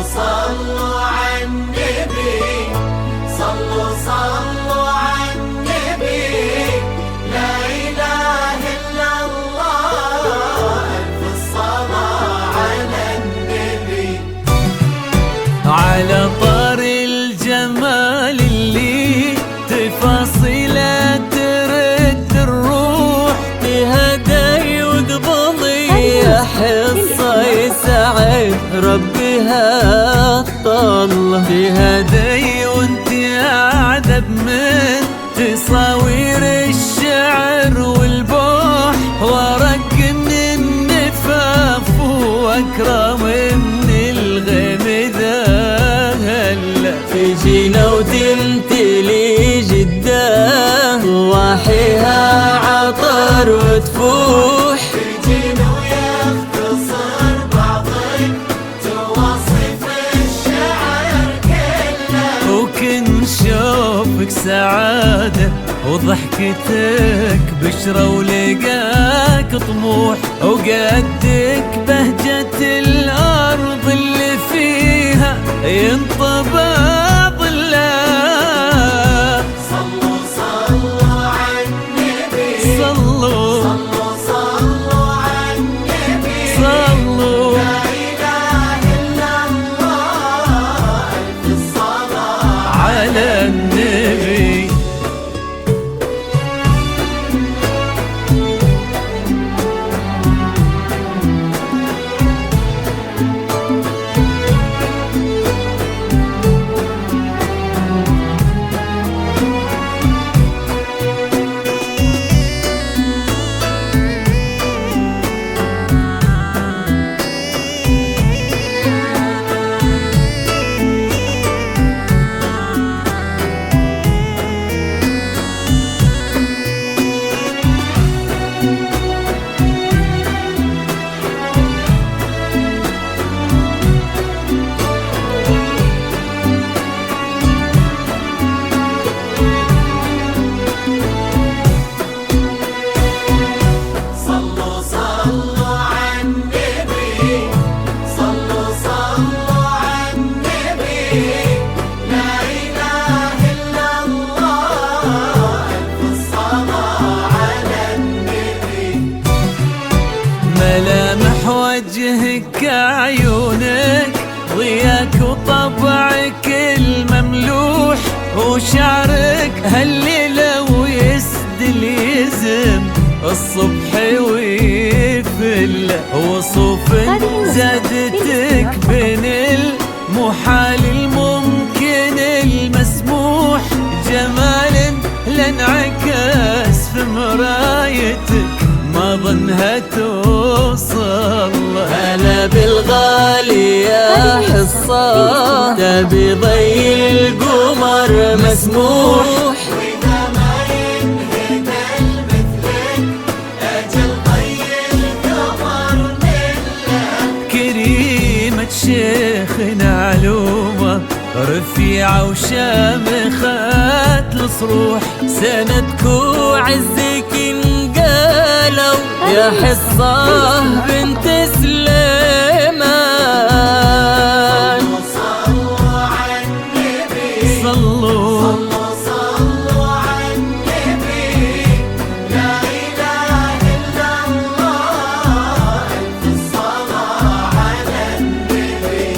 صلوا على النبي، صلوا على النبي، لا إله إلا الله، ألف الصلاة على النبي. على طار الجمال اللي تفاصيله ترد الروح، تهدي وقبضي يا حصة يسعد ربها الطلة، تهدي وانت أعذب من تصاوير الشعر والبوح، ورق من النفاف واكرم من الغيم ذا هلا، تجينا وتمتلي جده واحيها عطر وتفوح، تجينا ويختصر بعضك تواصف الشعر كله، وكن شوفك سعادة وضحكتك بشرة ولقاك طموح، وقدك بهجة الأرض اللي فيها ينطبع ظلها. صلوا على النبي، صلوا على النبي، صلوا لا إله إلا الله، ألف الصلاة على النبي. ملامح وجهك عيونك ضياك وطبعك المملوح، وشعرك هالليلة ويسدل يزم الصبح ويفل، وصوف زادتك بين المحال الممكن المسموح، جمال لانعكس في مرايتك ما ظنها توصل. هلا بالغالي يا حصة تبي ضي القمر مسموح، وإذا ما ينهد مثلك أجل ضي القمر نله، كريمة شيخنا علومة رفيعة وشامخة الصروح، سندك وعزك انقالوا يا حصة بنت سليمان. صلوا على النبي، صلوا صلوا على النبي، لا إله إلا الله، ألف الصلاة على النبي.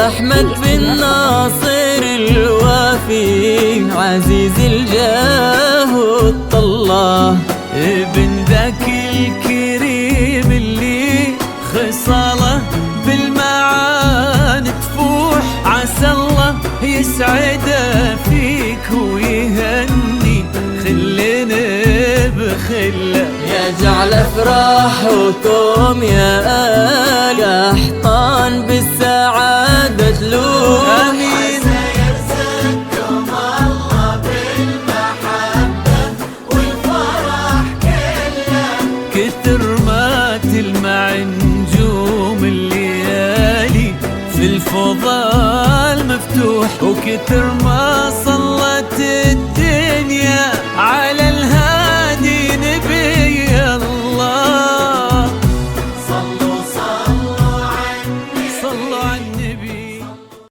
أحمد بن ناصر الوافي عزيز الجاه والطلة، ابن ذاك الكريم اللي خصاله بالمعان تفوح، عسى الله يسعده فيك ويهني خلنا بخله. يا جعل افراحكم يا آل قحطان بالسعادة تلوح. آمين. يرزقكم الله بالمحبة والفرح كله، كتر ما تلمع نجوم الليالي في الفضاء المفتوح، وكتر ما